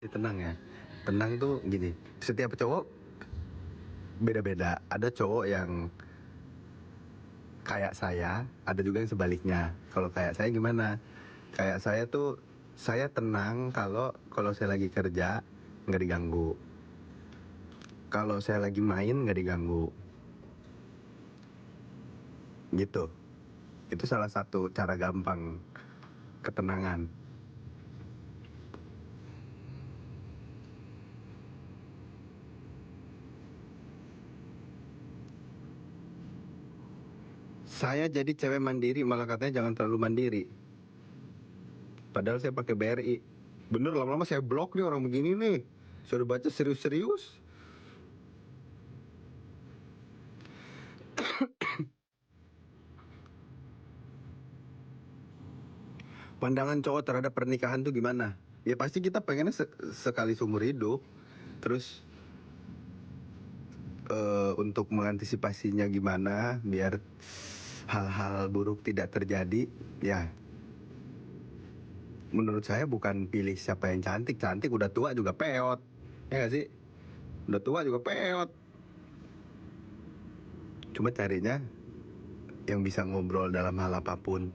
Tenang ya. Tenang tuh gini, setiap cowok beda-beda. Ada cowok yang kayak saya, ada juga yang sebaliknya. Kalau kayak saya gimana? Kayak saya tuh saya tenang kalau kalau saya lagi kerja nggak diganggu. Kalau saya lagi main nggak diganggu. Gitu. Itu salah satu cara gampang ketenangan. Saya jadi cewek mandiri malah katanya jangan terlalu mandiri. Padahal saya pakai BRI. Bener, lama-lama saya blok nih orang begini nih. Suruh baca serius-serius. Pandangan cowok terhadap pernikahan tuh gimana? Ya pasti kita pengennya sekali seumur hidup. Terus untuk mengantisipasinya gimana biar hal-hal buruk tidak terjadi? Ya, menurut saya bukan pilih siapa yang cantik. Cantik udah tua juga peot. Ya gak sih? Udah tua juga peot. Cuma carinya yang bisa ngobrol dalam hal apapun.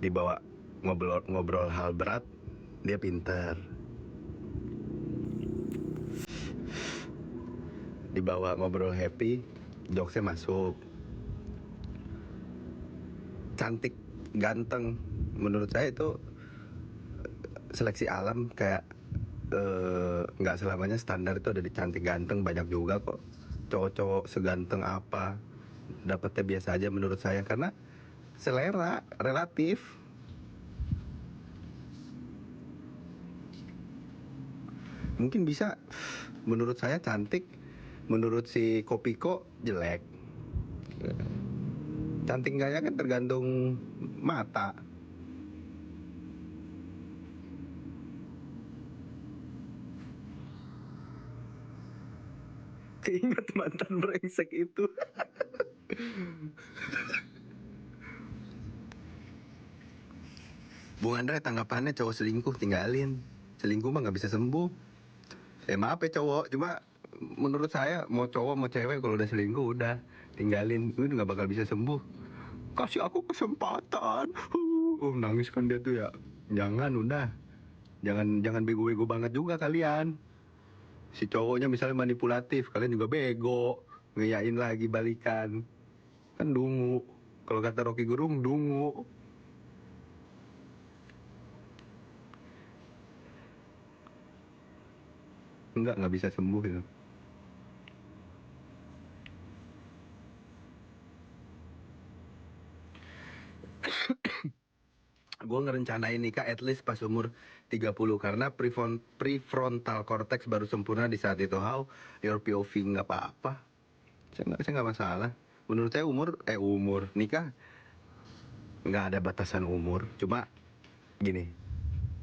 Dibawa ngobrol hal berat, dia pinter. Dibawa ngobrol happy, jokesnya masuk. Cantik, ganteng, menurut saya itu seleksi alam. Kayak nggak selamanya standar itu ada di cantik ganteng, banyak juga kok cowok-cowok seganteng apa dapetnya biasa aja menurut saya, karena selera relatif. Mungkin bisa, menurut saya cantik, menurut si Kopiko jelek. Cantik enggaknya kan tergantung mata. Keinget mantan brengsek itu. Bung Andre, tanggapannya cowok selingkuh tinggalin. Selingkuh mah nggak bisa sembuh. Maaf ya cowok, cuma menurut saya mau cowok mau cewek kalau udah selingkuh udah tinggalin, itu nggak bakal bisa sembuh. Kasih aku kesempatan. Nangis kan dia tuh ya. Jangan, udah. Jangan jangan bego-bego banget juga kalian. Si cowoknya misalnya manipulatif, kalian juga bego. Ngeyain lagi balikan. Kan dungu. Kalau kata Rocky Gerung, dungu. Nggak bisa sembuh itu. Gue ngerencanain nikah at least pas umur 30 karena prefrontal cortex baru sempurna di saat itu. How your POV nggak apa-apa. Saya nggak masalah. Menurut saya umur nikah nggak ada batasan umur. Cuma gini,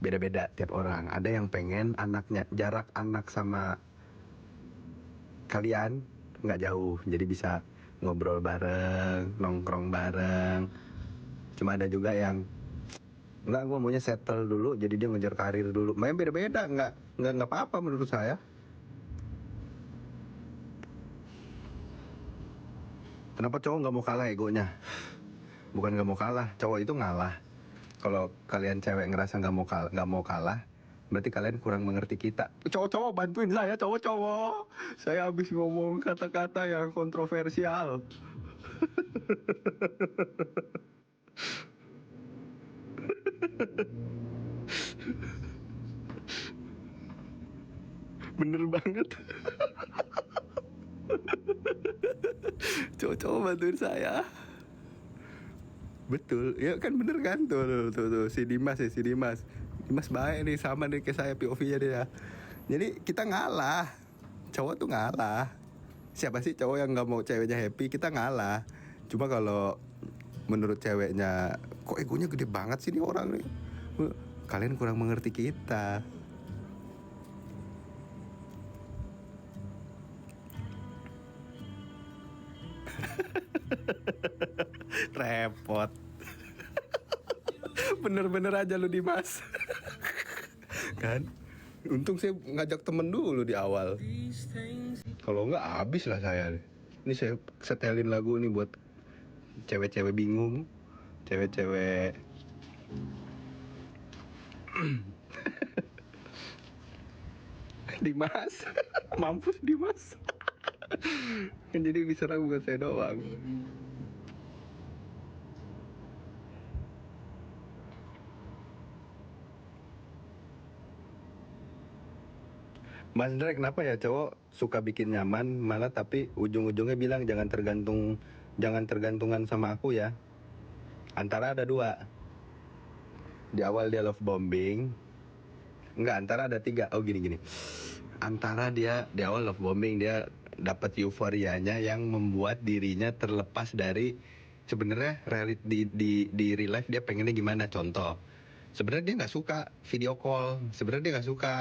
beda-beda tiap orang. Ada yang pengen anaknya, jarak anak sama kalian nggak jauh, jadi bisa ngobrol bareng, nongkrong bareng. Cuma ada juga yang nggak, gue maunya settle dulu, jadi dia ngejar karir dulu. Main beda-beda, nggak apa-apa menurut saya. Kenapa cowok nggak mau kalah egonya? Bukan nggak mau kalah, cowok itu ngalah. Kalau kalian cewek ngerasa nggak mau kalah, berarti kalian kurang mengerti kita. Cowok-cowok bantuin saya, cowok-cowok. Saya habis ngomong kata-kata yang kontroversial. Bener banget. Cowok-cowok bantuin saya. Betul, ya kan bener kan, tuh si Dimas ya, si Dimas. Dimas baik nih, sama nih kayak saya POV-nya dia. Jadi kita ngalah, cowok tuh ngalah. Siapa sih cowok yang nggak mau ceweknya happy? Kita ngalah. Cuma kalau menurut ceweknya, kok egonya gede banget sih nih orang nih, kalian kurang mengerti kita. Repot. Bener-bener aja lu Dimas. Kan Untung saya ngajak temen dulu di awal. Kalau enggak habis lah saya. Ini saya setelin lagu nih buat cewek-cewek bingung, cewek-cewek Dimas, mampus Dimas. Kan jadi diserang bukan saya doang. Mas Dre, kenapa ya cowok suka bikin nyaman malah tapi ujung-ujungnya bilang jangan tergantungan sama aku ya. Antara ada dua. Di awal dia love bombing. Enggak, antara ada tiga. Oh gini. Antara dia di awal love bombing, dia dapat euforianya yang membuat dirinya terlepas dari sebenarnya di real life dia pengennya gimana. Contoh, sebenarnya dia nggak suka video call, sebenarnya dia nggak suka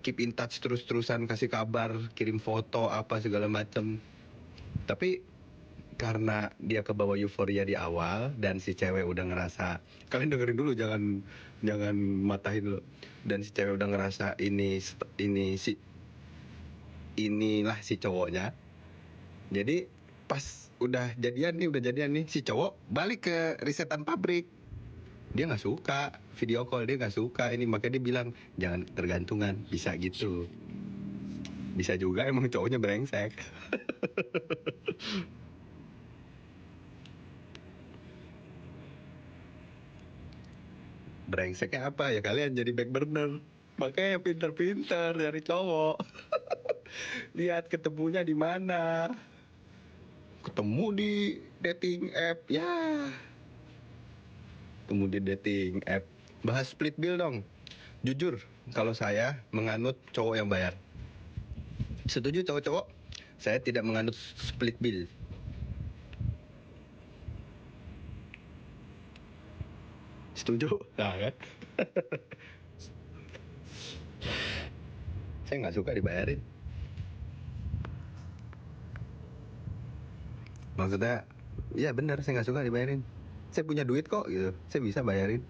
keep in touch terus-terusan, kasih kabar, kirim foto apa segala macem. Tapi karena dia kebawa euforia di awal dan si cewek udah ngerasa, kalian dengerin dulu, jangan jangan matahin dulu. Dan si cewek udah ngerasa ini si inilah si cowoknya. Jadi pas udah jadian nih, si cowok balik ke risetan pabrik. Dia nggak suka video call, dia nggak suka ini, makanya dia bilang jangan tergantungan. Bisa gitu, bisa juga emang cowoknya brengsek. Brengseknya apa ya, kalian jadi back burner, makanya pinter-pinter dari cowok. Lihat ketemunya di mana, ketemu di dating app ya, ketemu di dating app. Bahas split bill dong. Jujur, kalau saya menganut cowok yang bayar. Setuju cowok-cowok? Saya tidak menganut split bill. Setuju? Nah kan? Saya nggak suka dibayarin. Maksudnya, ya benar, saya nggak suka dibayarin. Saya punya duit kok gitu, saya bisa bayarin.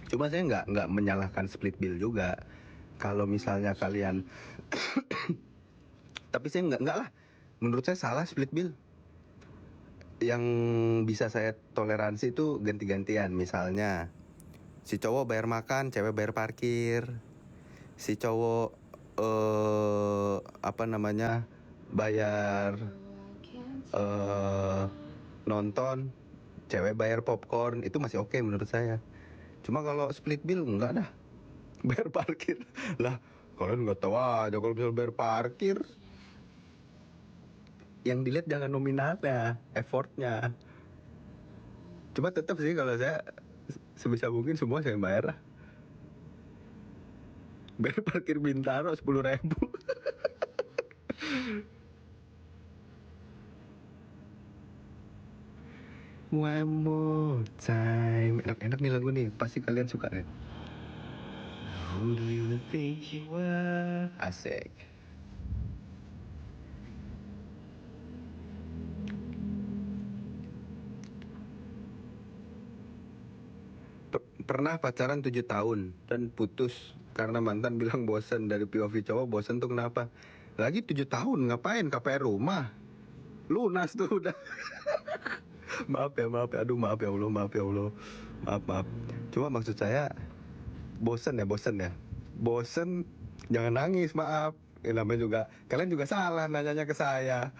Cuma saya nggak menyalahkan split bill juga. Kalau misalnya kalian, tapi saya nggak lah. Menurut saya salah split bill. Yang bisa saya toleransi itu ganti-gantian. Misalnya si cowok bayar makan, cewek bayar parkir. Si cowok apa namanya, bayar nonton, cewek bayar popcorn, itu masih oke menurut saya. Cuma kalau split bill enggak dah. Bayar parkir lah, kalian nggak tahu aja kalau misal bayar parkir, yang dilihat jangan nominalnya, effortnya. Cuma tetap sih kalau saya sebisa mungkin semua saya bayar lah. Bayar parkir Bintaro 10.000. One more time, enak-enak nih lagu nih, pasti kalian suka nih. Who do you think you are? Asik. Pernah pacaran 7 tahun dan putus karena mantan bilang bosan. Dari POV cowok, bosan tuh kenapa? Lagi 7 tahun ngapain, KPR rumah lunas tuh udah. Maaf ya, aduh maaf ya Allah, maaf ya Allah, maaf. Cuma maksud saya, bosen jangan nangis, maaf. Namanya juga kalian juga salah nanyanya ke saya,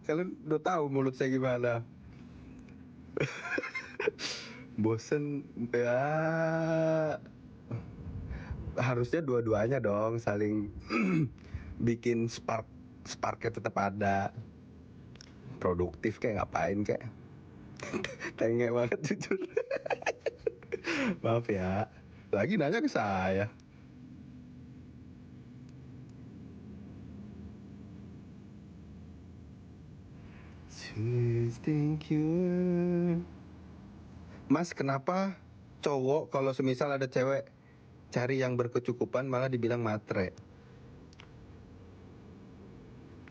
kalian udah tahu mulut saya gimana. Bosen ya, harusnya dua-duanya dong saling bikin sparknya tetap ada. Produktif kayak ngapain kayak. Tengek banget jujur. Maaf ya, lagi nanya ke saya. Thank you. Mas, kenapa cowok kalau semisal ada cewek cari yang berkecukupan malah dibilang matre?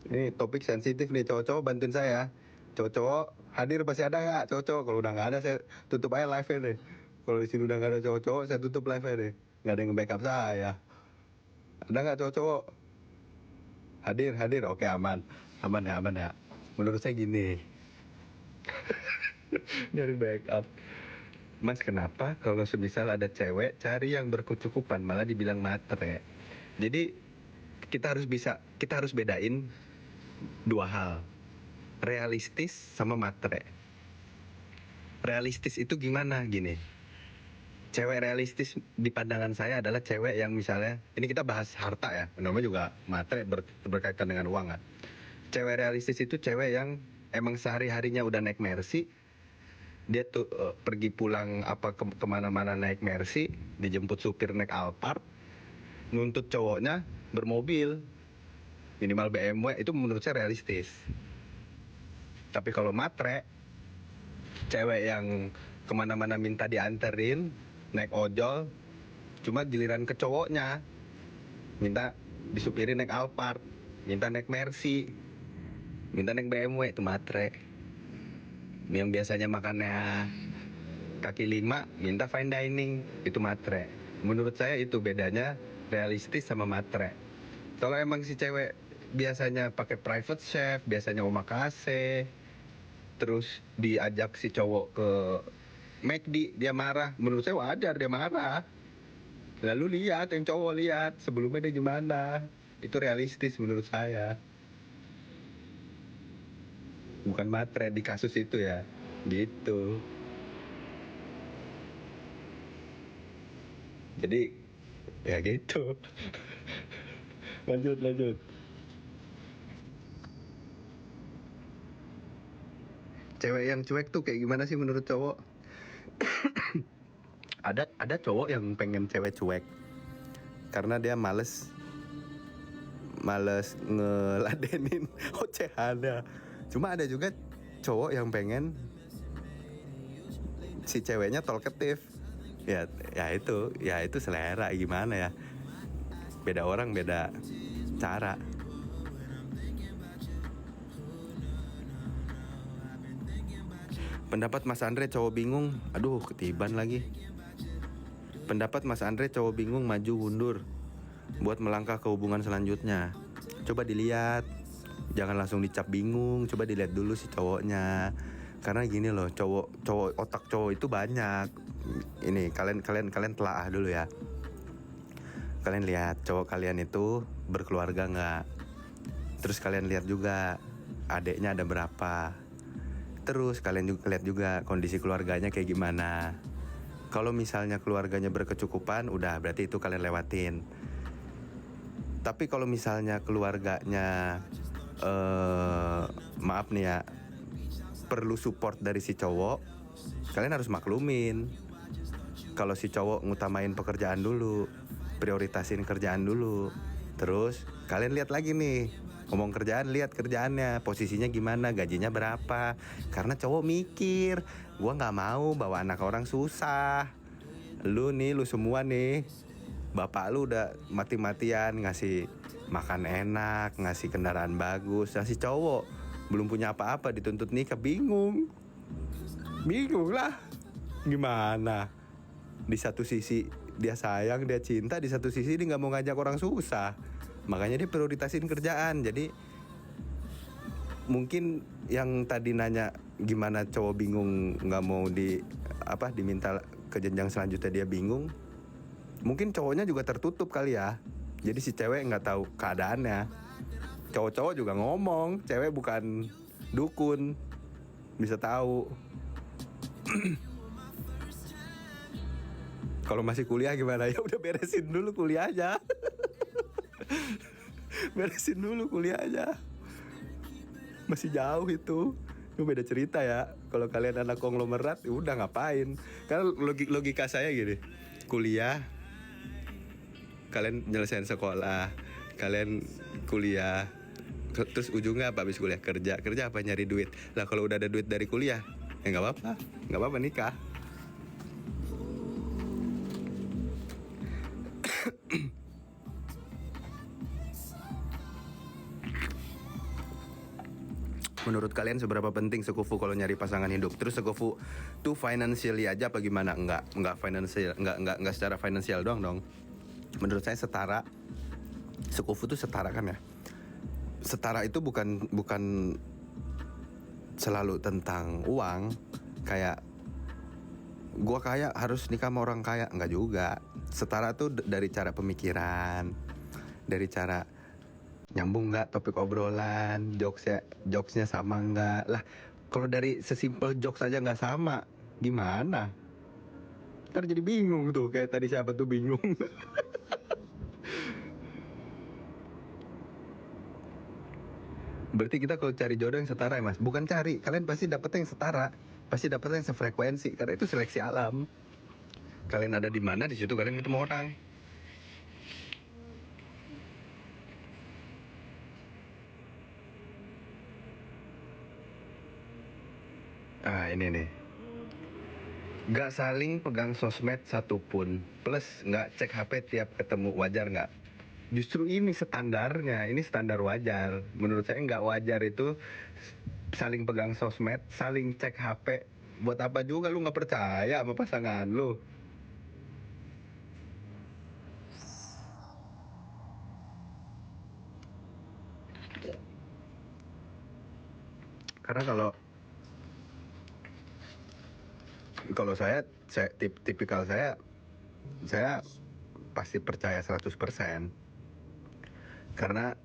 Ini topik sensitif nih, cowok-cowok bantuin saya. Cowok-cowok Hadir pasti ada nggak cowok-cowok? Kalau udah nggak ada saya tutup aja live-nya deh. Kalau di sini udah nggak ada cowok-cowok, saya tutup live-nya deh. Nggak ada yang nge-backup saya. Ada nggak cowok-cowok? Hadir, hadir. Oke, aman. Aman ya, aman ya. Menurut saya gini, nyari backup. Mas, kenapa kalau semisal ada cewek cari yang berkecukupan malah dibilang matre? Jadi kita harus bedain dua hal. Realistis sama matre. Realistis itu gimana? Gini. Cewek realistis di pandangan saya adalah cewek yang misalnya, ini kita bahas harta ya, namanya juga matre berkaitan dengan uang kan. Cewek realistis itu cewek yang emang sehari-harinya udah naik Mercy, dia tuh pergi pulang kemana-mana naik Mercy, dijemput supir naik Alphard, nuntut cowoknya bermobil, minimal BMW, itu menurut saya realistis. Tapi kalau matre, cewek yang kemana-mana minta dianterin, naik ojol, cuma giliran ke cowoknya minta disupirin naik Alphard, minta naik Mercy, minta naik BMW, itu matre. Yang biasanya makannya kaki lima minta fine dining, itu matre. Menurut saya itu bedanya realistis sama matre. Kalau emang si cewek biasanya pakai private chef, biasanya omakase, terus diajak si cowok ke McD, dia marah. Menurut saya wajar dia marah. Lalu lihat, yang cowok lihat sebelumnya dia gimana. Itu realistis menurut saya. Bukan matre di kasus itu ya. Gitu. Jadi ya gitu. Lanjut. Cewek yang cuek tuh kayak gimana sih menurut cowok? Ada cowok yang pengen cewek cuek karena dia males ngeladenin ocehannya. Cuma ada juga cowok yang pengen si ceweknya talkative. Ya itu selera gimana ya. Beda orang beda cara. Pendapat Mas Andre cowok bingung. Aduh, ketiban lagi. Pendapat Mas Andre cowok bingung maju mundur buat melangkah ke hubungan selanjutnya. Coba dilihat. Jangan langsung dicap bingung, coba dilihat dulu si cowoknya. Karena gini loh, cowok otak cowok itu banyak. Ini kalian telaah dulu ya. Kalian lihat cowok kalian itu berkeluarga nggak? Terus kalian lihat juga adeknya ada berapa. Terus kalian juga lihat juga kondisi keluarganya kayak gimana. Kalau misalnya keluarganya berkecukupan, udah berarti itu kalian lewatin. Tapi kalau misalnya keluarganya maaf nih ya, perlu support dari si cowok, kalian harus maklumin. Kalau si cowok ngutamain pekerjaan dulu, prioritasin kerjaan dulu. Terus kalian lihat lagi nih, ngomong kerjaan, lihat kerjaannya, posisinya gimana, gajinya berapa. Karena cowok mikir, gua nggak mau bawa anak orang susah. Lu semua nih, bapak lu udah mati-matian ngasih makan enak, ngasih kendaraan bagus. Nah si cowok belum punya apa-apa dituntut nikah, bingung lah. Gimana? Di satu sisi dia sayang, dia cinta, di satu sisi dia nggak mau ngajak orang susah. Makanya dia prioritasin kerjaan. Jadi mungkin yang tadi nanya gimana cowok bingung nggak mau diminta ke jenjang selanjutnya, dia bingung. Mungkin cowoknya juga tertutup kali ya. Jadi si cewek nggak tahu keadaannya. Cowok-cowok juga ngomong, cewek bukan dukun, bisa tahu. Kalau masih kuliah gimana? Ya udah beresin dulu kuliah aja. Beresin dulu kuliah aja. Masih jauh itu. Itu beda cerita ya. Kalau kalian anak konglomerat, ya udah ngapain? Karena logika saya gini. Kuliah, kalian nyelesain sekolah, kalian kuliah, terus ujungnya apa habis kuliah? Kerja apa? Nyari duit. Lah kalau udah ada duit dari kuliah, ya nggak apa-apa nikah. Menurut kalian seberapa penting sekufu kalau nyari pasangan hidup? Terus sekufu tuh financially aja apa gimana? Enggak financial, enggak secara finansial doang dong. Menurut saya setara. Sekufu tuh setara kan ya. Setara itu bukan selalu tentang uang. Kayak gua kaya harus nikah sama orang kaya, enggak juga. Setara tuh dari cara pemikiran, dari cara nyambung nggak topik obrolan, jokesnya sama nggak lah. Kalau dari sesimpel jokes aja nggak sama, gimana? Ntar jadi bingung tuh, kayak tadi siapa tuh bingung. Berarti kita kalau cari jodoh yang setara ya mas, bukan cari, kalian pasti dapetnya yang setara, pasti dapetnya yang sefrekuensi, karena itu seleksi alam. Kalian ada di mana, di situ kalian ketemu orang. Ah ini nih, nggak saling pegang sosmed satupun, plus nggak cek HP tiap ketemu, wajar nggak? Justru ini standarnya, ini standar wajar. Menurut saya nggak wajar itu saling pegang sosmed, saling cek HP. Buat apa juga lu nggak percaya sama pasangan lu? Karena kalau kalau saya tipikal saya pasti percaya 100%. Karena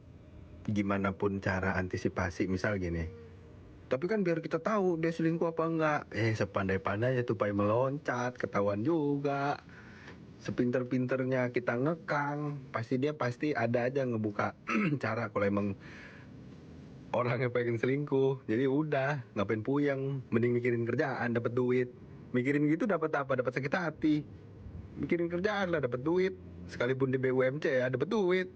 gimana pun cara antisipasi, misal gini, tapi kan biar kita tahu dia selingkuh apa enggak, sepandai-pandainya tupai meloncat, ketahuan juga. Sepinter-pinternya kita ngekang, pasti ada aja ngebuka cara kalau emang orangnya pengen selingkuh. Jadi udah, ngapain puyeng, mending mikirin kerjaan dapat duit. Mikirin gitu dapat apa? Dapat sakit hati. Mikirin kerjaan lah dapat duit. Sekalipun di BUMC ya dapat duit.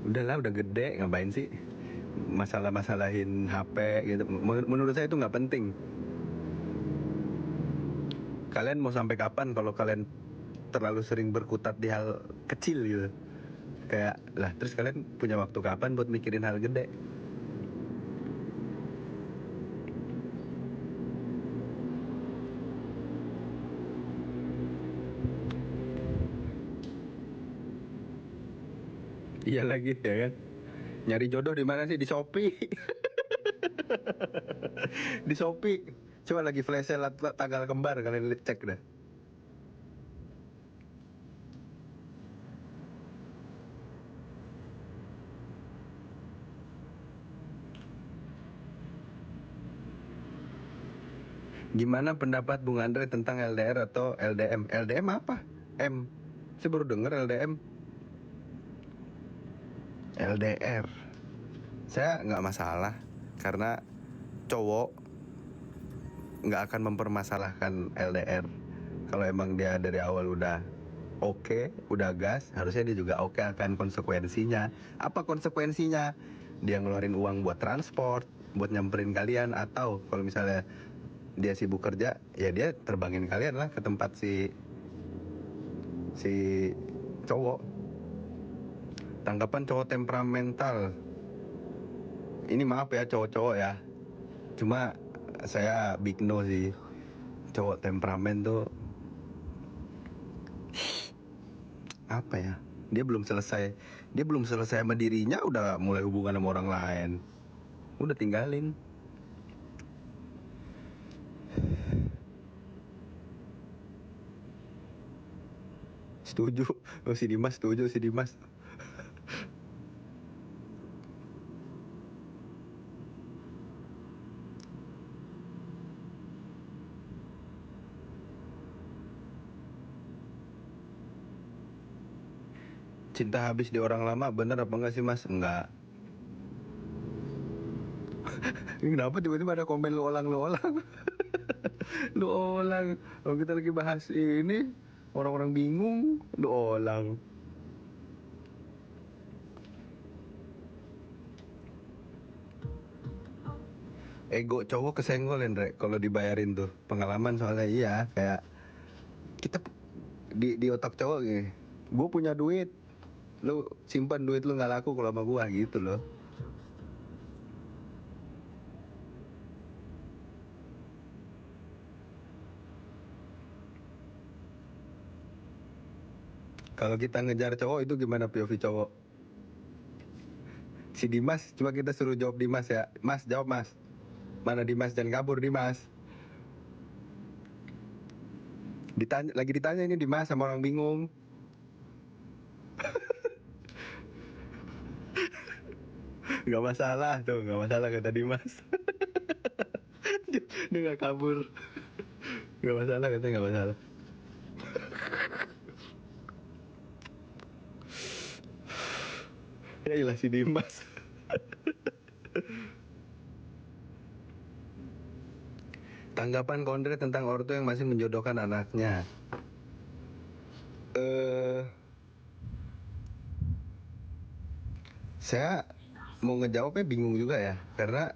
Udahlah, udah gede, ngapain sih masalah-masalahin HP gitu. Menurut saya itu nggak penting. Kalian mau sampai kapan kalau kalian terlalu sering berkutat di hal kecil gitu? Kayak lah, terus kalian punya waktu kapan buat mikirin hal gede? Iya lagi ya kan. Nyari jodoh di mana sih? Di Shopee. Di Shopee. Coba lagi flash sale tanggal kembar, kalian cek dah. Gimana pendapat Bung Andre tentang LDR atau LDM? LDM apa? M. Saya baru denger LDM. LDR. Saya nggak masalah karena cowok nggak akan mempermasalahkan LDR. Kalau emang dia dari awal udah oke, udah gas, harusnya dia juga oke akan konsekuensinya. Apa konsekuensinya? Dia ngeluarin uang buat transport, buat nyamperin kalian, atau kalau misalnya dia sibuk kerja, ya dia terbangin kalian lah ke tempat si cowok. Tanggapan cowok temperamental. Ini maaf ya cowok-cowok ya. Cuma saya big no sih. Cowok temperamen tuh apa ya? Dia belum selesai sama dirinya udah mulai hubungan sama orang lain. Udah tinggalin. Setuju. Oh, si Dimas setuju, si Dimas. Cinta habis di orang lama bener apa enggak sih mas? Enggak. Ini kenapa tiba-tiba ada komen lu olang, lu olang? Lu olang. Kalau kita lagi bahas ini, orang-orang bingung, lu olang. ego cowok kesenggol Andre kalau dibayarin tuh. Pengalaman soalnya iya, kayak kita di otak cowok gini. Gue punya duit, lu simpan duit lu nggak laku kalau sama gua gitu loh. Kalau kita ngejar cowok itu gimana POV cowok? Si Dimas, coba kita suruh jawab Dimas ya. Mas, jawab Mas. Mana Dimas, jangan kabur Dimas. Lagi ditanya ini Dimas sama orang bingung. Gak masalah tuh, gak masalah kata Dimas. Dia gak kabur. Gak masalah katanya, gak masalah. Ya ilah si Dimas. Tanggapan Kondre tentang ortu yang masih menjodohkan anaknya. Saya mau ngejawabnya bingung juga ya, karena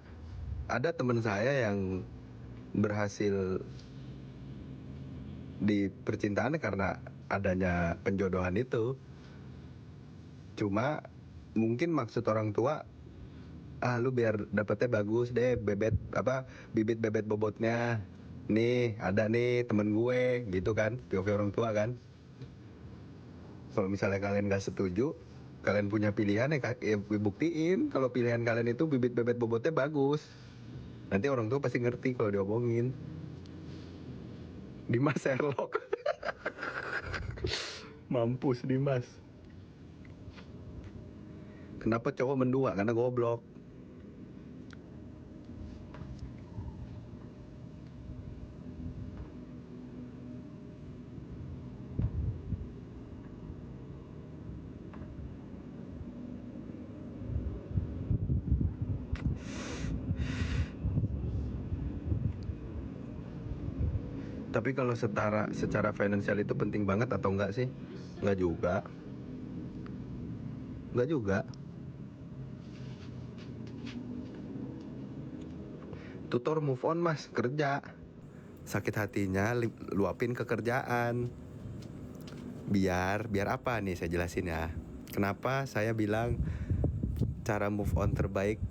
ada teman saya yang berhasil di percintaan karena adanya penjodohan itu. Cuma mungkin maksud orang tua, ah lu biar dapetnya bagus deh, bebet apa bibit bebet bobotnya nih ada nih temen gue gitu kan, POV orang tua kan. Kalau misalnya kalian gak setuju, kalian punya pilihan ya buktiin kalau pilihan kalian itu bibit bebet bobotnya bagus. Nanti orang tua pasti ngerti kalau diomongin. Dimas Sherlock. Mampus Dimas. Kenapa cowok mendua? Karena goblok. Tapi kalau secara finansial itu penting banget atau enggak sih? Enggak juga. Enggak juga. Tutor move on mas, kerja. Sakit hatinya luapin ke kerjaan. Biar apa nih saya jelasin ya. Kenapa saya bilang cara move on terbaik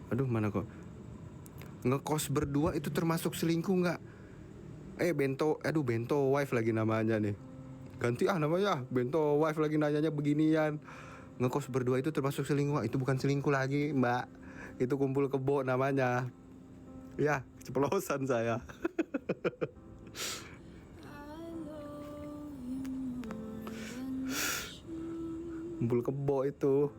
Aduh, mana kok. Ngekos berdua itu termasuk selingkuh nggak? Bento wife lagi namanya nih. Ganti namanya, bento wife lagi nanyanya beginian. Ngekos berdua itu termasuk selingkuh? Itu bukan selingkuh lagi, Mbak. Itu kumpul kebo namanya. Ya, keceplosan saya. Kumpul kebo itu.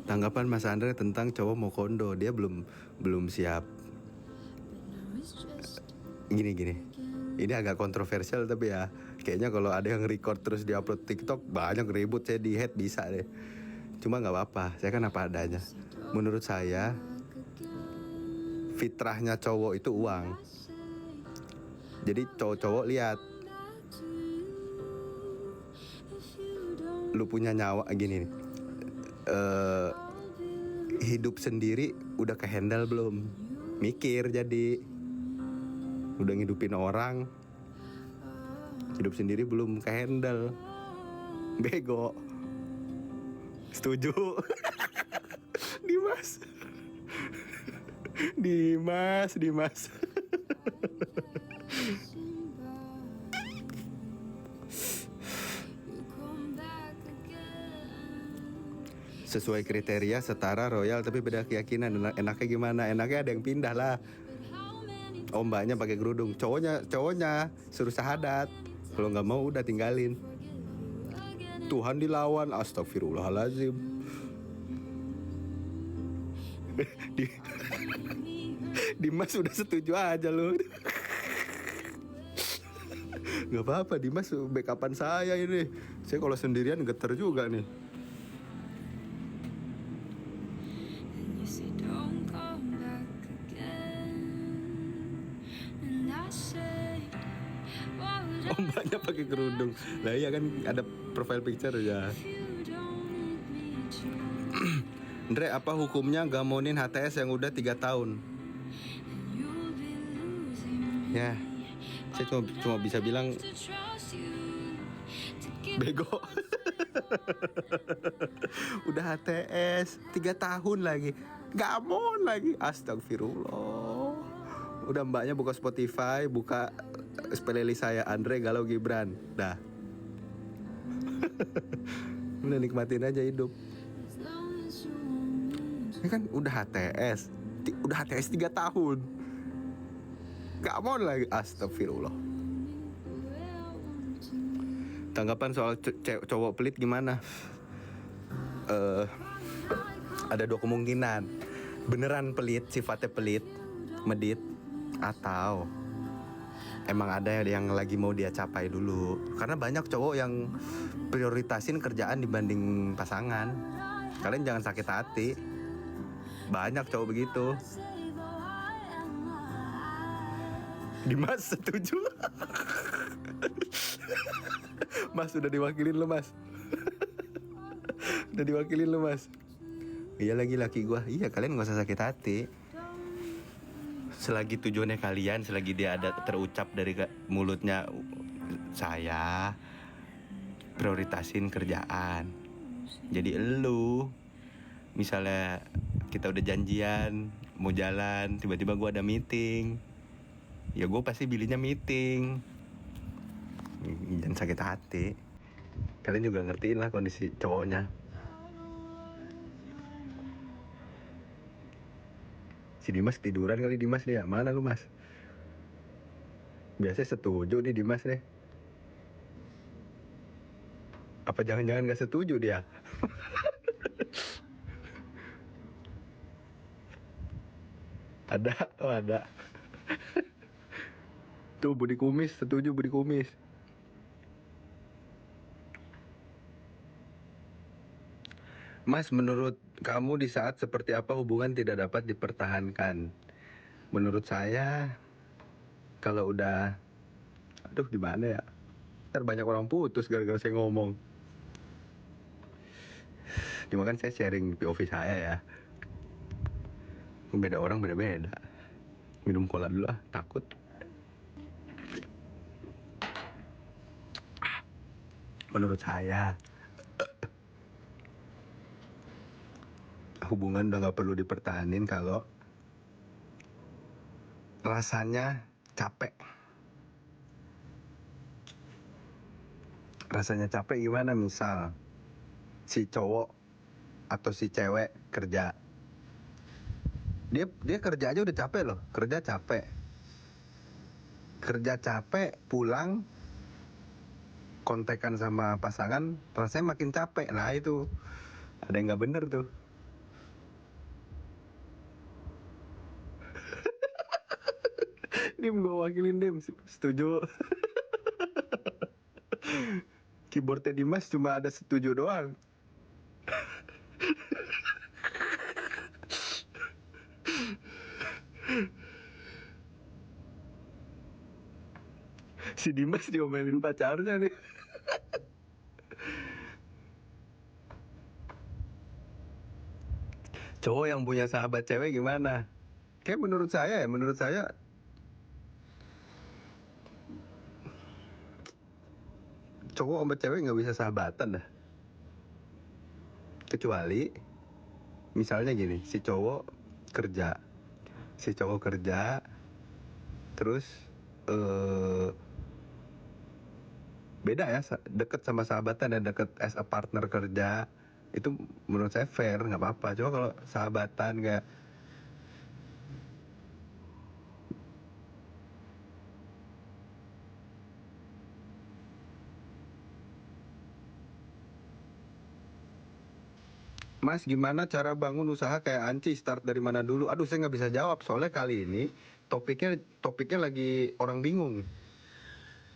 Tanggapan Mas Andre tentang cowok mau kondo, dia belum siap. Gini. Ini agak kontroversial tapi ya, kayaknya kalau ada yang record terus diupload TikTok banyak ribut, saya di head bisa deh. Cuma nggak apa-apa, saya kan apa adanya. Menurut saya, fitrahnya cowok itu uang. Jadi cowok-cowok lihat, lu punya nyawa gini nih. Hidup sendiri udah kehandle belum? Mikir jadi. Udah ngidupin orang, hidup sendiri belum kehandle. Bego. Setuju. Dimas. Sesuai kriteria setara royal tapi beda keyakinan. Enaknya gimana? Enaknya ada yang pindah lah. Mbaknya pakai kerudung, cowoknya suruh syahadat. Kalau nggak mau udah tinggalin. Tuhan dilawan, astagfirullahalazim. Dimas udah setuju aja lu. Nggak apa-apa, Dimas backupan saya ini. Saya kalau sendirian geter juga nih. Mbaknya pakai kerudung. Lah iya kan ada profile picture ya. Andre, apa hukumnya gamonin HTS yang udah 3 tahun? Ya, saya cuma bisa bilang bego. Udah HTS 3 tahun lagi, gamon lagi, astagfirullah. Udah mbaknya buka Spotify, buka playlist saya Andre Galau Gibran, dah. Udah nikmatin aja hidup. Ini kan udah HTS 3 tahun, gamon lagi, astagfirullah. Tanggapan soal cowok pelit gimana? Ada 2 kemungkinan. Beneran pelit, sifatnya pelit, medit, atau emang ada yang lagi mau dia capai dulu. Karena banyak cowok yang prioritasin kerjaan dibanding pasangan. Kalian jangan sakit hati. Banyak cowok begitu. Dimas setuju. Mas udah diwakilin lo, Mas. Udah diwakilin lo, Mas. Iya lagi laki gua. Iya, kalian gak usah sakit hati. Selagi tujuannya kalian, selagi dia ada terucap dari mulutnya saya, prioritasin kerjaan. Jadi elu, misalnya kita udah janjian mau jalan, tiba-tiba gua ada meeting, ya gua pasti pilihnya meeting. Jangan sakit hati. Kalian juga ngertiin lah kondisi cowoknya. Si Dimas tiduran kali. Dimas dia mana lu, Mas? Biasanya setuju nih Dimas nih. Apa jangan-jangan gak setuju dia? Ada. Tuh Budi Kumis setuju, Budi Kumis. Mas, menurut kamu di saat seperti apa hubungan tidak dapat dipertahankan? Menurut saya, kalau udah, gimana ya? Ntar banyak orang putus gara-gara saya ngomong. Cuma kan saya sharing POV saya ya. Beda orang beda-beda. Minum cola dulu lah, takut. menurut saya hubungan udah nggak perlu dipertahanin kalau rasanya capek. Rasanya capek gimana? Misal si cowok atau si cewek kerja, dia kerja aja udah capek loh, kerja capek pulang kontekan sama pasangan rasanya makin capek. Nah itu ada yang nggak bener tuh. Dim gue wakilin Dim, setuju. Keyboardnya Dimas cuma ada setuju doang. Si Dimas diomelin pacarnya nih. Cowok yang punya sahabat cewek gimana? Kayak menurut saya cowok sama cewek nggak bisa sahabatan dah. Kecuali misalnya gini, kerja, si cowok kerja, terus beda ya, deket sama sahabatan dan deket as a partner kerja, itu menurut saya fair, nggak apa-apa. Cuma kalau sahabatan kayak Mas, gimana cara bangun usaha kayak Anci? Start dari mana dulu? Aduh, saya nggak bisa jawab soalnya kali ini topiknya lagi orang bingung.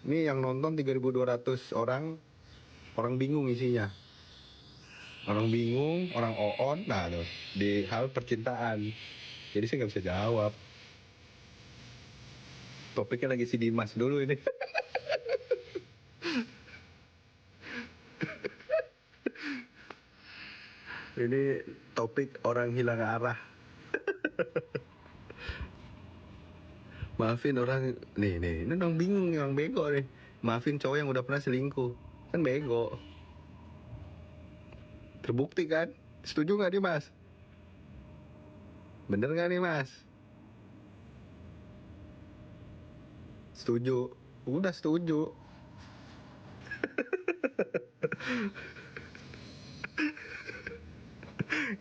Ini yang nonton 3.200 orang, orang bingung isinya. Orang bingung, orang on, nah tuh, di hal percintaan. Jadi saya nggak bisa jawab. Topiknya lagi si Dimas dulu ini. Ini topik orang hilang arah. Maafin orang, nih, ini orang bingung, orang bego nih. Maafin cowok yang udah pernah selingkuh, kan bego. Terbukti kan? Setuju nggak nih Mas? Bener nggak nih Mas? Setuju. Udah setuju.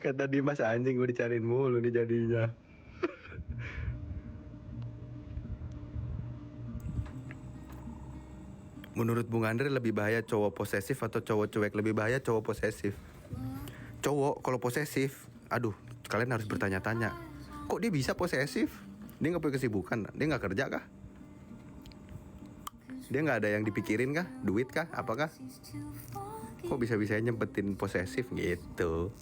Kata Dimas, anjing gue dicariin mulu nih jadinya. Menurut Bung Andre lebih bahaya cowok posesif atau cowok cuek? Lebih bahaya cowok posesif. Cowok kalau posesif, aduh, kalian harus bertanya-tanya, kok dia bisa posesif? Dia nggak punya kesibukan, dia nggak kerja kah? Dia nggak ada yang dipikirin kah? Duit kah? Apakah? Kok bisa-bisanya nyempetin posesif gitu?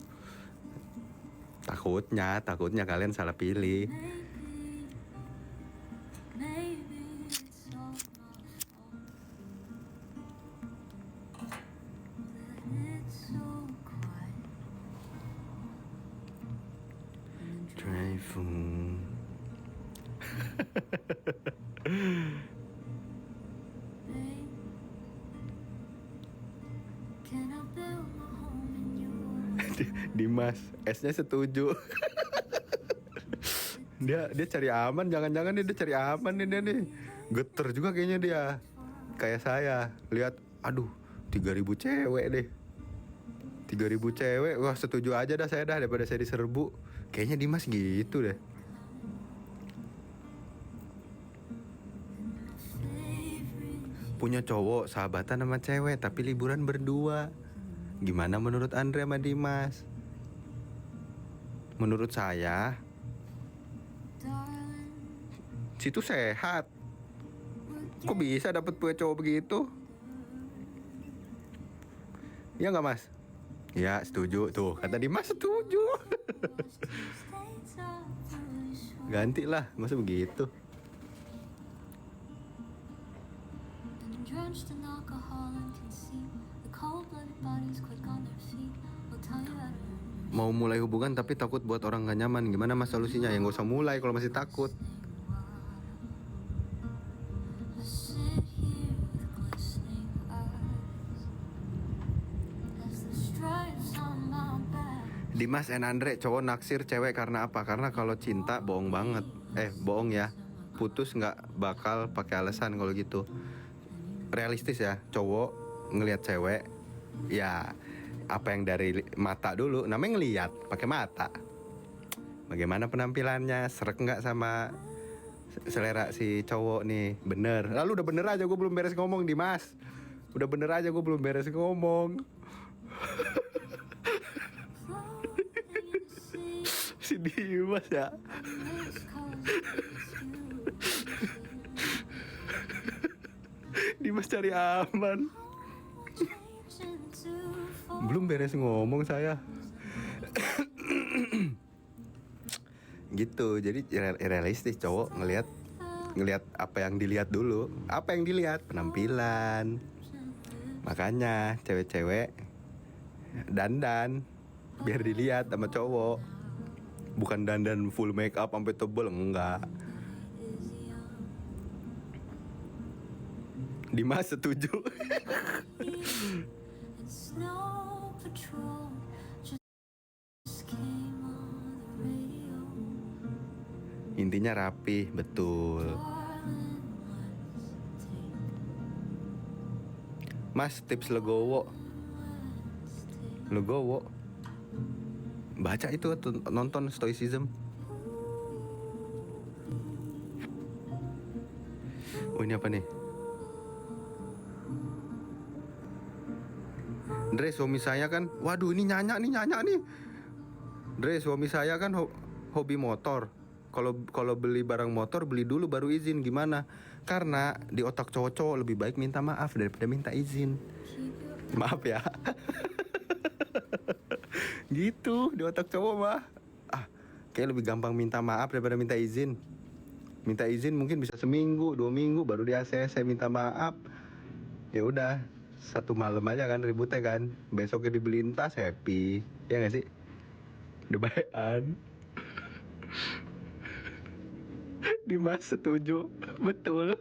Takutnya kalian salah pilih. Dimas, S-nya setuju. dia cari aman, jangan-jangan dia cari aman nih. Geter juga kayaknya dia. Kayak saya, lihat, aduh, 3.000 cewek deh. 3.000 cewek, wah setuju aja dah saya dah daripada saya diserbu. Kayaknya Dimas gitu deh. Punya cowok sahabatan sama cewek tapi liburan berdua. Gimana menurut Andre sama Dimas? Menurut saya situ sehat. Kok bisa dapet punya cowok begitu? Ya nggak Mas? Ya setuju tuh, kata Dimas setuju. Gantilah, masa begitu? Mau mulai hubungan tapi takut buat orang gak nyaman. Gimana Mas solusinya? Ya gak usah mulai kalau masih takut. Dimas and Andre, cowok naksir cewek karena apa? Karena kalau cinta bohong banget. Bohong ya. Putus nggak bakal pakai alasan kalau gitu. Realistis ya, cowok ngelihat cewek ya apa yang dari mata dulu. Namanya ngelihat pakai mata. Bagaimana penampilannya, srek nggak sama selera si cowok nih, bener. Lalu udah bener aja gue belum beres ngomong Dimas. Udah bener aja gue belum beres ngomong. Si Dimas ya. Dimas cari aman. Belum beres ngomong saya. Gitu, jadi realistis cowok ngelihat apa yang dilihat dulu. Apa yang dilihat? Penampilan. Makanya cewek-cewek dandan biar dilihat sama cowok. Bukan dandan full make up sampai tebel, enggak. Dimas setuju. Intinya rapi, betul. Mas, tips legowo. Baca itu, nonton Stoicism. Oh, ini apa nih? Dre, suami saya kan, waduh ini nyanyi nih. Dre, suami saya kan hobi motor. Kalau beli barang motor, beli dulu baru izin. Gimana? Karena di otak cowok-cowok lebih baik minta maaf daripada minta izin. Maaf ya. Gitu, di otak cowok mah. Kayak lebih gampang minta maaf daripada minta izin. Minta izin mungkin bisa seminggu, 2 minggu baru di ACC minta maaf. Ya udah, 1 malam aja kan ributnya kan. Besoknya dibeliin tas, happy. Ya gak sih? Udah bayan. Dimas setuju. Betul.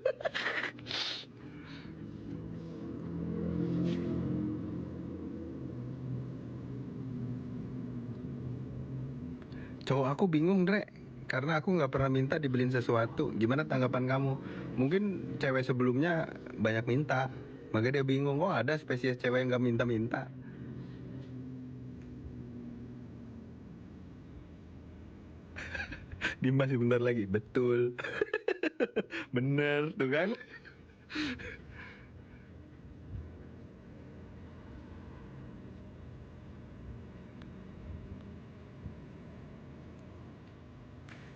Cowok aku bingung, Dre. Karena aku nggak pernah minta dibeliin sesuatu. Gimana tanggapan kamu? Mungkin cewek sebelumnya banyak minta. Makanya dia bingung, oh ada spesies cewek yang nggak minta-minta. Dimas sebentar lagi, betul. Bener, tuh kan?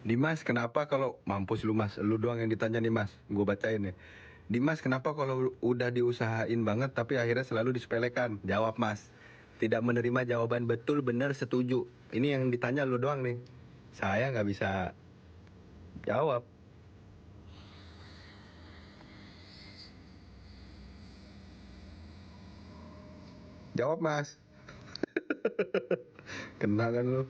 Dimas, kenapa kalau mampus lu Mas, lu doang yang ditanya nih Mas, gue bacain nih. Dimas, kenapa kalau udah diusahain banget tapi akhirnya selalu disepelekan? Jawab Mas. Tidak menerima jawaban betul, benar, setuju. Ini yang ditanya lu doang nih. Saya nggak bisa jawab. Jawab Mas. Kena kan lu?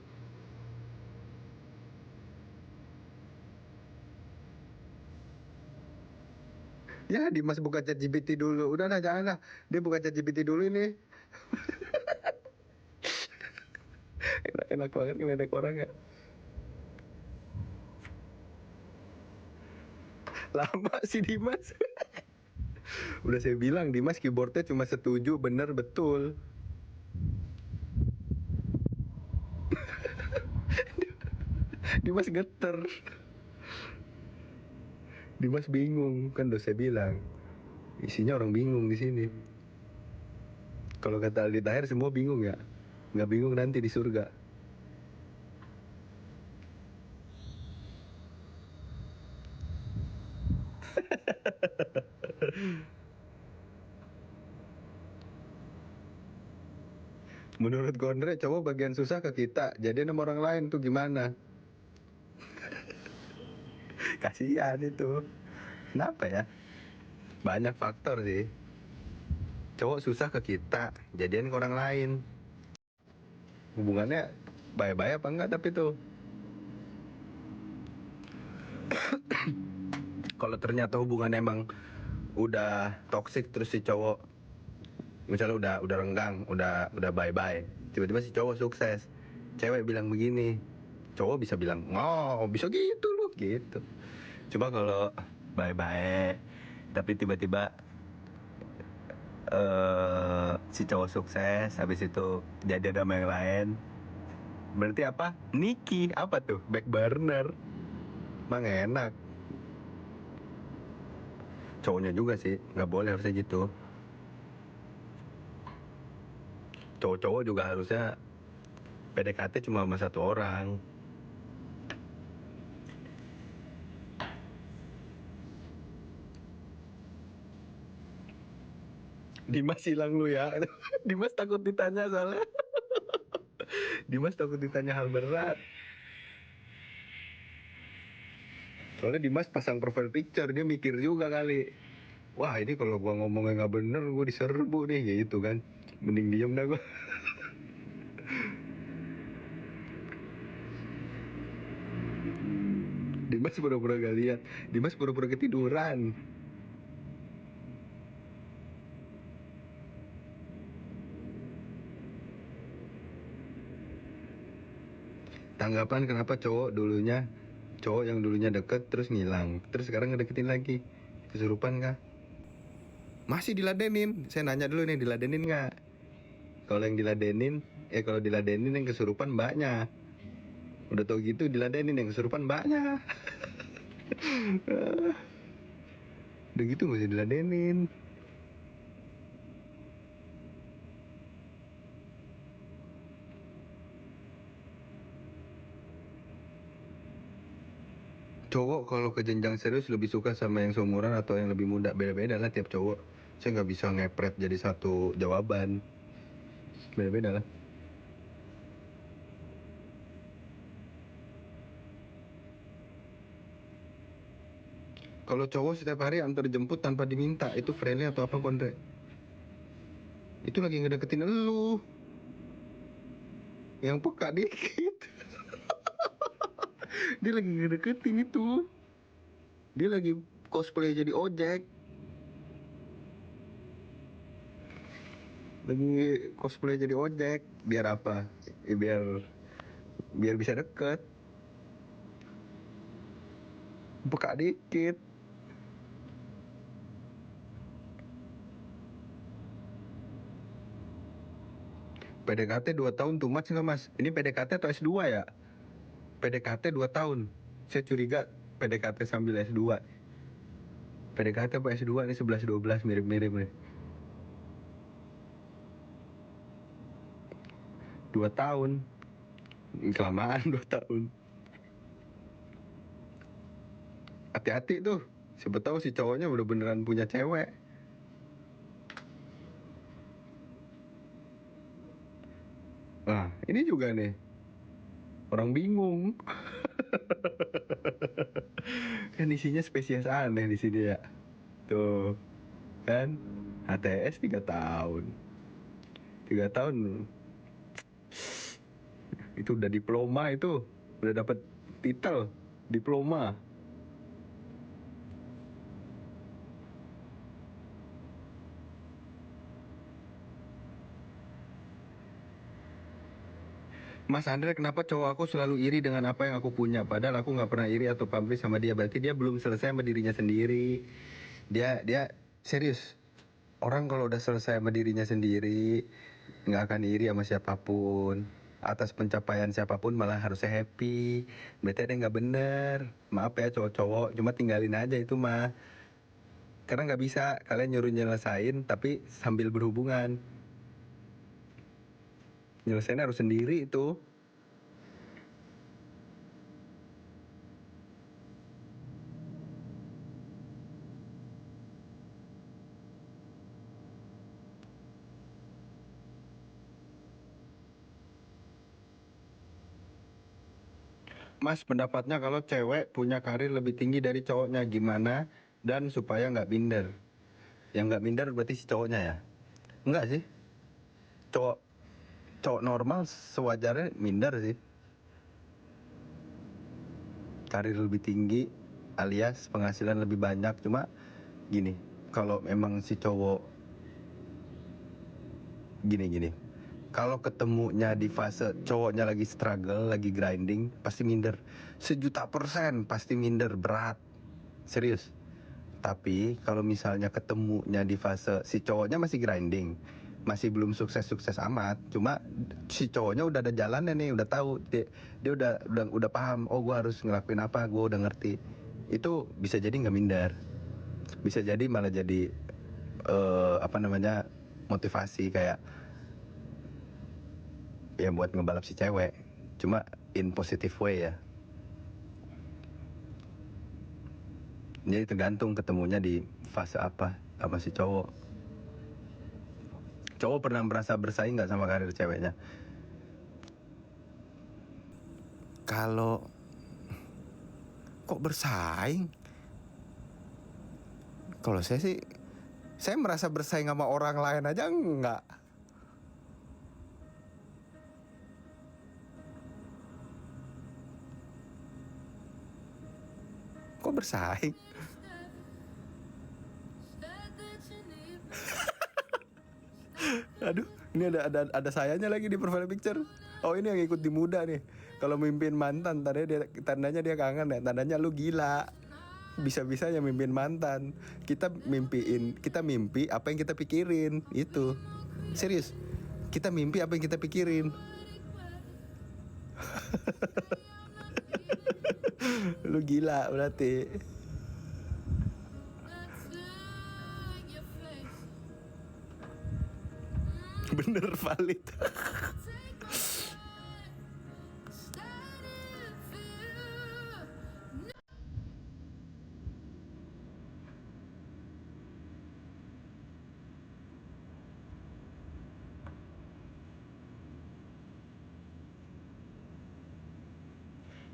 Ya, Dimas buka ChatGPT dulu. Udah lah, jangan lah. Dia buka ChatGPT dulu ini. Enak banget ngeledek orang ya. Lama sih Dimas. Udah saya bilang Dimas keyboardnya cuma setuju, bener, betul. Dimas geter. Dimas bingung, kan udah saya bilang. Isinya orang bingung di sini. Kalau kata Aldi Tahir semua bingung ya. Nggak bingung nanti di surga. Menurut Gondre, cowok bagian susah ke kita. Jadi sama orang lain tuh gimana? Kasihan itu. Kenapa ya? Banyak faktor sih. Cowok susah ke kita, jadian ke orang lain. Hubungannya baik-baik apa enggak tapi tuh. Kalau ternyata hubungan emang udah toxic terus si cowok misalnya udah renggang, udah bye-bye. Tiba-tiba si cowok sukses. cewek bilang begini, cowok bisa bilang, oh bisa gitu lu gitu. Coba kalau bye-bye tapi tiba-tiba si cowok sukses, habis itu jadi sama yang lain, berarti apa? Niki apa tuh? Back burner. Emang enak. Cowoknya juga sih, nggak boleh harusnya gitu. Cowok-cowok juga harusnya PDKT cuma sama satu orang. Dimas hilang lu ya. Dimas takut ditanya soalnya. Dimas takut ditanya hal berat. Soalnya Dimas pasang profile picture, dia mikir juga kali. Wah ini kalau gua ngomongnya nggak bener, gua diserbu nih gitu kan. Mending diem dah gua. Dimas pura-pura gak lihat. Dimas pura-pura ketiduran. Tanggapan kenapa cowok yang dulunya deket terus ngilang, terus sekarang ngedeketin lagi, kesurupan kah? Masih diladenin. Saya nanya dulu nih, diladenin nggak? Kalau yang diladenin, kalau diladenin yang kesurupan mbaknya. Udah tau gitu diladenin yang kesurupan mbaknya. Udah gitu masih diladenin. Cowok kalau ke jenjang serius lebih suka sama yang seumuran atau yang lebih muda? Beda-beda lah tiap cowok. Saya nggak bisa ngepret jadi satu jawaban. Beda-beda lah. Kalau cowok setiap hari antar jemput tanpa diminta, itu friendly atau apa, Kondre? Itu lagi ngedeketin elu. Yang peka dikit. Dia lagi ngedeketin itu. Dia lagi cosplay jadi ojek. Lagi cosplay jadi ojek. Biar apa? Biar biar bisa deket. Peka dikit. PDKT 2 tahun tuh much nggak mas? Ini PDKT atau S2 ya? PDKT 2 tahun. Saya curiga PDKT sambil S2. PDKT apa S2 nih 11-12 mirip-mirip nih. 2 tahun. Kelamaan 2 tahun. Hati-hati tuh. Siapa tahu si cowoknya udah beneran punya cewek. Nah, ini juga nih. Orang bingung. Kan isinya spesies aneh di sini ya. Tuh, kan? HTS 3 tahun. 3 tahun itu udah diploma itu. Udah dapat titel diploma. Mas Andre, kenapa cowok aku selalu iri dengan apa yang aku punya? Padahal aku nggak pernah iri atau pamrih sama dia. Berarti dia belum selesai sama dirinya sendiri. Dia serius. Orang kalau udah selesai sama dirinya sendiri, nggak akan iri sama siapapun. Atas pencapaian siapapun malah harusnya happy. Berarti ada yang nggak bener. Maaf ya cowok-cowok, cuma tinggalin aja itu mah. Karena nggak bisa kalian nyuruh nyelesain, tapi sambil berhubungan. Nyelesain harus sendiri itu. Mas, pendapatnya kalau cewek punya karir lebih tinggi dari cowoknya gimana dan supaya nggak minder? Yang nggak minder berarti si cowoknya ya? Enggak sih. Cowok cowok normal sewajarnya minder sih. Karir lebih tinggi alias penghasilan lebih banyak, cuma gini, kalau memang si cowok gini Kalau ketemunya di fase cowoknya lagi struggle, lagi grinding, pasti minder. 1.000.000% pasti minder, berat. Serius. Tapi kalau misalnya ketemunya di fase si cowoknya masih grinding, masih belum sukses-sukses amat, cuma si cowoknya udah ada jalannya nih, udah tahu, dia udah paham, oh gue harus ngelakuin apa, gue udah ngerti. Itu bisa jadi nggak minder, bisa jadi malah jadi apa namanya, motivasi kayak ya buat ngebalap si cewek, cuma in positive way ya. Jadi tergantung ketemunya di fase apa sama si cowok. Cowok pernah merasa bersaing nggak sama karir ceweknya? Kalau kok bersaing? Kalau saya sih, saya merasa bersaing sama orang lain aja enggak. Kok bersaing? Aduh, ini ada sayanya lagi di profile picture. Oh, ini yang ikut di muda nih. Kalau mimpin mantan, tandanya dia kangen ya. Tandanya lu gila. Bisa-bisanya mimpin mantan. Kita mimpi apa yang kita pikirin. Itu. Serius. Kita mimpi apa yang kita pikirin. Lu gila berarti. Bener valid.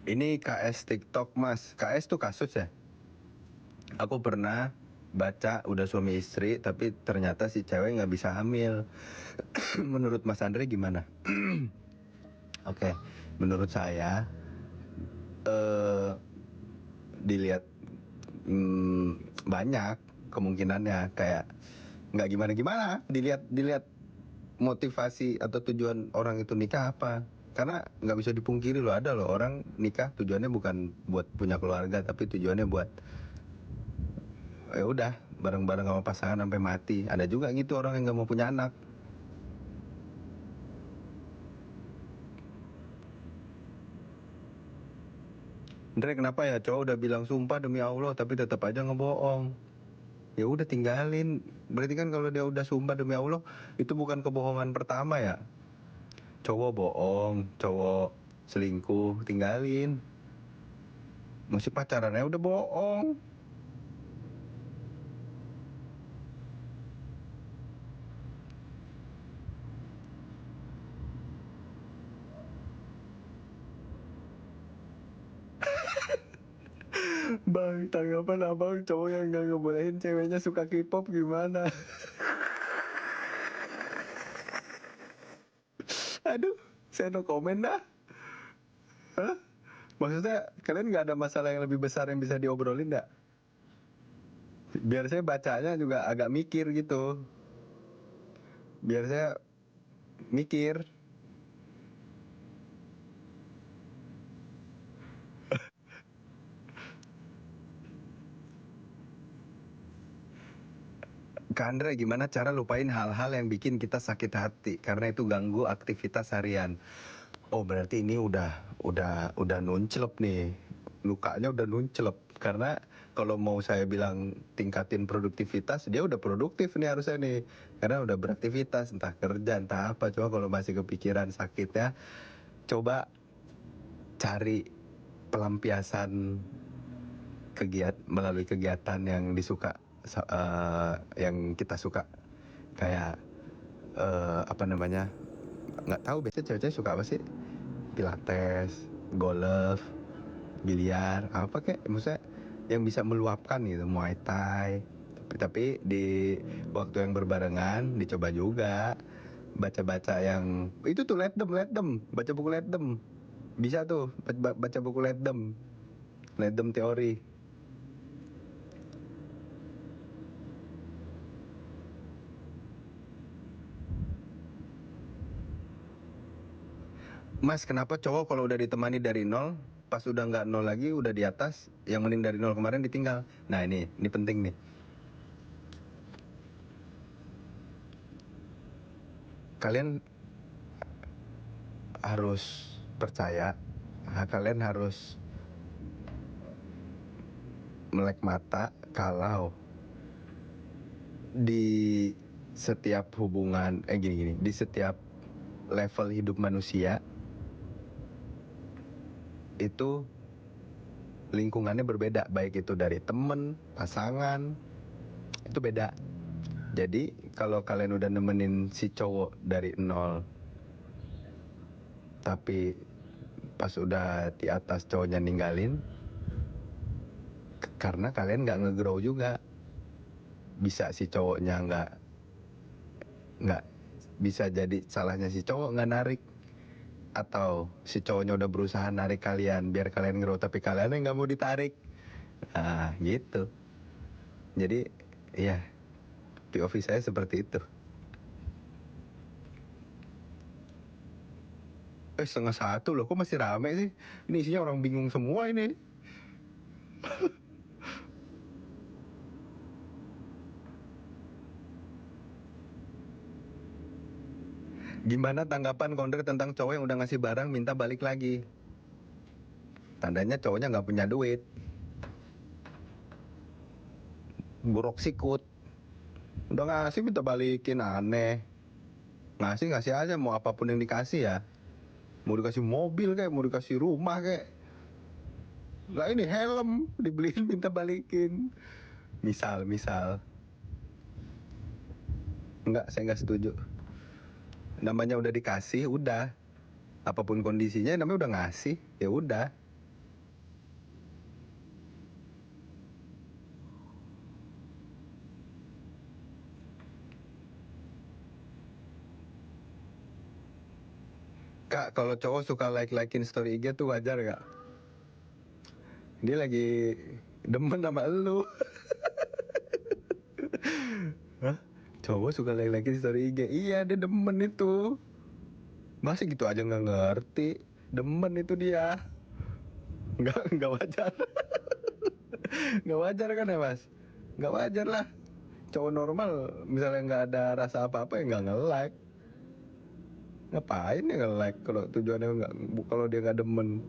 Ini KS TikTok mas. KS tuh kasus ya? Aku pernah baca udah suami istri tapi ternyata si cewek nggak bisa hamil. Menurut Mas Andre gimana? Oke, menurut saya eh dilihat banyak kemungkinannya, kayak nggak gimana-gimana. Dilihat motivasi atau tujuan orang itu nikah apa. Karena nggak bisa dipungkiri loh, ada loh orang nikah tujuannya bukan buat punya keluarga, tapi tujuannya buat ya udah bareng-bareng sama pasangan sampai mati. Ada juga gitu orang yang nggak mau punya anak. Andre, kenapa ya cowok udah bilang sumpah demi Allah tapi tetap aja ngebohong? Ya udah tinggalin. Berarti kan kalau dia udah sumpah demi Allah, itu bukan kebohongan pertama ya. Cowok bohong, cowok selingkuh, tinggalin. Masih pacarannya udah bohong. Bang, tanggapan abang cowok yang gak ngebolehin ceweknya suka K-pop gimana? Aduh, saya no komen dah. Hah? Maksudnya kalian gak ada masalah yang lebih besar yang bisa diobrolin gak? Biar saya bacanya juga agak mikir gitu. Biar saya mikir. Kak Andre, gimana cara lupain hal-hal yang bikin kita sakit hati karena itu ganggu aktivitas harian? Oh, berarti ini udah nuncelep nih. Lukanya udah nuncelep karena kalau mau saya bilang tingkatin produktivitas, dia udah produktif nih harusnya nih. Karena udah beraktivitas, entah kerja, entah apa. Coba kalau masih kepikiran sakitnya, coba cari pelampiasan melalui kegiatan yang yang kita suka, kayak apa namanya, nggak tahu biasanya cewek-cewek suka apa sih, pilates, golf, biliar, apa kayak maksudnya yang bisa meluapkan gitu, muay thai. Tapi di waktu yang berbarengan dicoba juga baca-baca yang itu tuh, let them baca buku let them, bisa tuh baca buku let them teori. Mas, kenapa cowok kalau udah ditemani dari nol, pas udah nggak nol lagi, udah di atas, yang mending dari nol kemarin ditinggal? Nah ini penting nih. Kalian harus percaya, kalian harus melek mata kalau di setiap hubungan, gini, di setiap level hidup manusia itu lingkungannya berbeda, baik itu dari temen, pasangan, itu beda. Jadi kalau kalian udah nemenin si cowok dari nol, tapi pas udah di atas cowoknya ninggalin, karena kalian nggak nge-grow juga. Bisa si cowoknya nggak bisa jadi salahnya si cowok nggak narik, atau si cowoknya udah berusaha narik kalian biar kalian grow tapi kalian nggak mau ditarik. Nah gitu. Jadi ya, POV saya seperti itu. 1:30 loh, kok masih rame sih? Ini isinya orang bingung semua ini. Gimana tanggapan Kondre tentang cowok yang udah ngasih barang minta balik lagi? Tandanya cowoknya nggak punya duit. Buruk sikut. Udah ngasih minta balikin, aneh. Ngasih aja, mau apapun yang dikasih ya. Mau dikasih mobil kayak, mau dikasih rumah kayak. Lah ini helm dibeliin minta balikin. Misal. Enggak, saya nggak setuju. Namanya udah dikasih, udah. Apapun kondisinya namanya udah ngasih, ya udah. Kak, kalau cowok suka like-likein story IG tuh wajar gak? Dia lagi demen sama elu. Hah? Cowok suka like-likein story IG? Iya, dia demen itu. Masa gitu aja nggak ngerti? Demen itu dia. Nggak wajar. Nggak wajar kan ya mas? Nggak wajar lah. Cowok normal misalnya nggak ada rasa apa-apa ya nggak nge-like. Ngapain ya nge-like kalau tujuannya nggak, kalau dia nggak demen?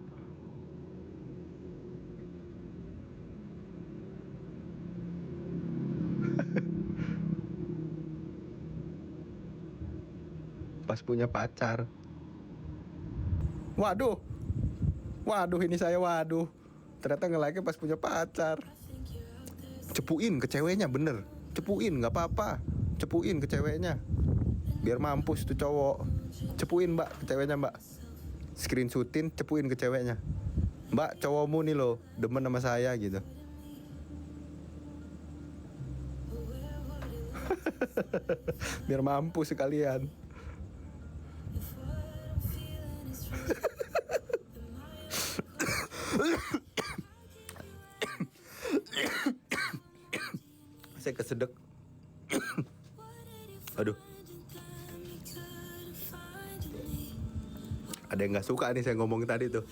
Pas punya pacar. Waduh, waduh ini saya waduh. Ternyata nge-like pas punya pacar. Cepuin ke ceweknya, bener. Cepuin, nggak apa-apa. Cepuin ke ceweknya. Biar mampus tuh cowok. Cepuin mbak ke ceweknya mbak. Screenshotin, cepuin ke ceweknya. Mbak, cowokmu nih loh, demen sama saya gitu. Biar mampus sekalian. Saya kesedek. Aduh. Ada yang nggak suka nih saya ngomong tadi tuh.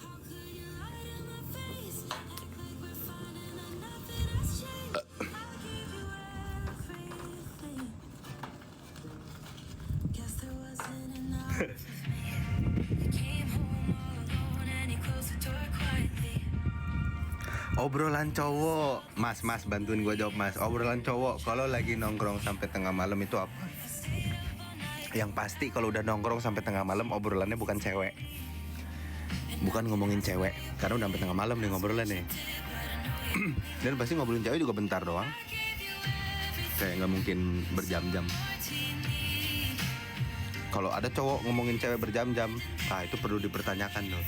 Obrolan cowok, mas bantuin gue jawab mas. Obrolan cowok kalau lagi nongkrong sampai tengah malam itu apa? Yang pasti kalau udah nongkrong sampai tengah malam obrolannya bukan cewek, bukan ngomongin cewek, karena udah sampai tengah malam nih ngobrolnya nih. Dan pasti ngobrolin cewek juga bentar doang, kayak nggak mungkin berjam-jam. Kalau ada cowok ngomongin cewek berjam-jam, itu perlu dipertanyakan loh.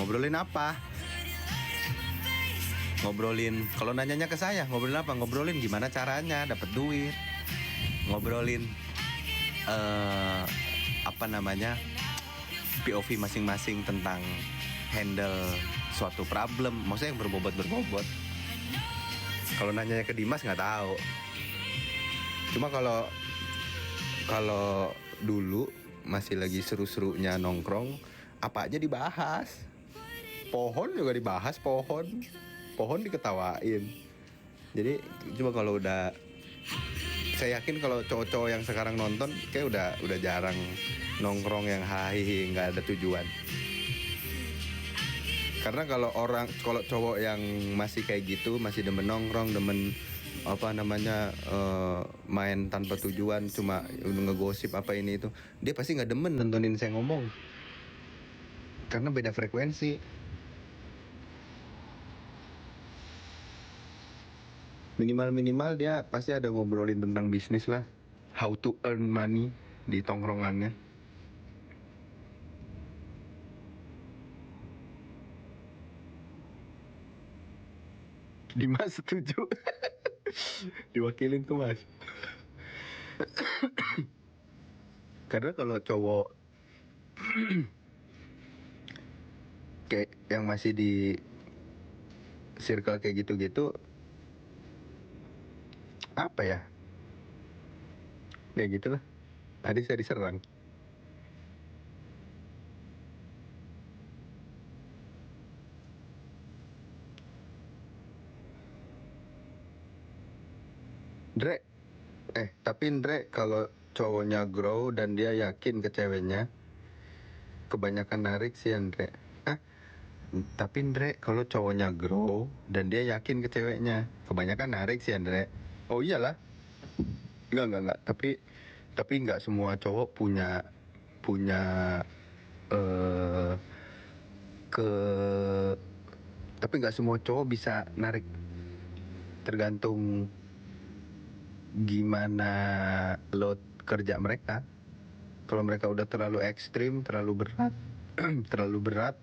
Ngobrolin apa? Ngobrolin, kalau nanyanya ke saya, ngobrolin apa? Ngobrolin gimana caranya dapat duit. Ngobrolin apa namanya? POV masing-masing tentang handle suatu problem. Maksudnya yang berbobot. Kalau nanyanya ke Dimas nggak tahu. Cuma kalau dulu masih lagi seru-serunya nongkrong, apa aja dibahas. Pohon juga dibahas, pohon diketawain. Jadi cuma kalau udah, saya yakin kalau cowok-cowok yang sekarang nonton kayak udah jarang nongkrong yang hahihi nggak ada tujuan. Karena kalau cowok yang masih kayak gitu, masih demen nongkrong, demen apa namanya main tanpa tujuan, cuma ngegosip apa ini itu, dia pasti nggak demen nontonin saya ngomong. Karena beda frekuensi. Minimal dia pasti ada ngobrolin tentang bisnis lah, how to earn money di tongkrongannya. Dimas setuju. Diwakilin tuh Mas. Karena kalau cowok kayak yang masih di circle kayak gitu-gitu, apa ya, ya gitulah. Tadi saya diserang. Dre, tapi Dre, kalau cowoknya grow dan dia yakin ke ceweknya, kebanyakan narik sih Andre. Ah, tapi Andre, kalau cowoknya grow dan dia yakin ke ceweknya, kebanyakan narik sih Andre. Oh iyalah. Enggak. Tapi enggak semua cowok punya punya eh ke tapi nggak semua cowok bisa narik, tergantung gimana load kerja mereka. Kalau mereka udah terlalu ekstrim, terlalu berat, terlalu berat,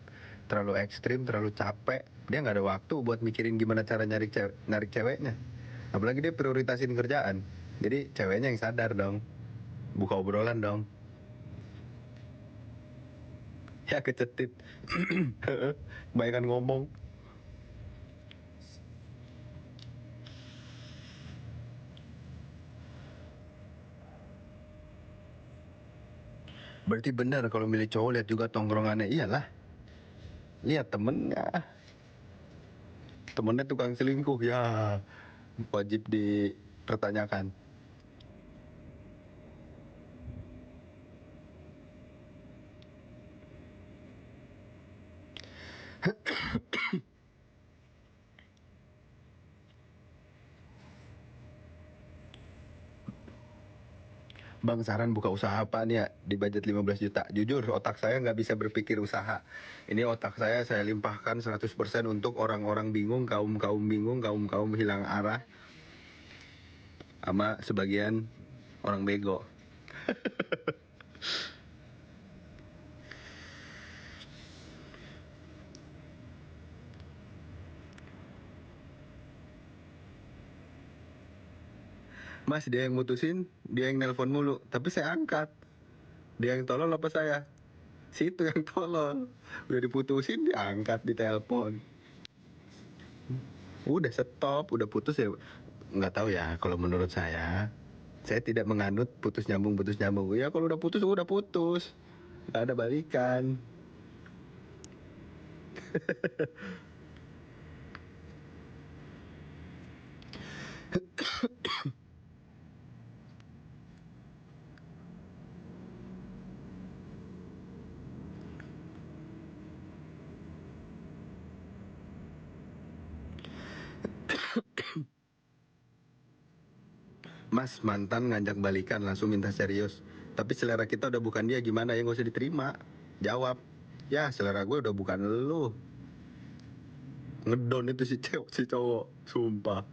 terlalu ekstrim, terlalu capek, dia nggak ada waktu buat mikirin gimana cara narik ceweknya. Apalagi dia prioritasin kerjaan. Jadi ceweknya yang sadar dong, buka obrolan dong. Ya kecetit. Kebanyakan ngomong. Berarti benar kalau milih cowok lihat juga tongkrongannya. Iyalah, lihat temennya tukang selingkuh ya, wajib dipertanyakan. Bang, saran buka usaha apa nih ya di budget 15 juta? Jujur otak saya nggak bisa berpikir usaha. Ini otak saya limpahkan 100% untuk orang-orang bingung, kaum-kaum bingung, kaum-kaum hilang arah, sama sebagian orang bego. Mas, dia yang mutusin, dia yang nelpon mulu, tapi saya angkat. Dia yang tolol apa saya? Situ yang tolol. Udah diputusin, diangkat, ditelepon. Udah stop, udah putus ya. Nggak tahu ya, kalau menurut saya tidak menganut putus nyambung. Ya kalau udah putus. Nggak ada balikan. Mas, mantan ngajak balikan langsung minta serius. Tapi selera kita udah bukan dia, gimana ya, nggak usah diterima. Jawab, ya selera gue udah bukan lu. Ngedon itu si cowok, sumpah.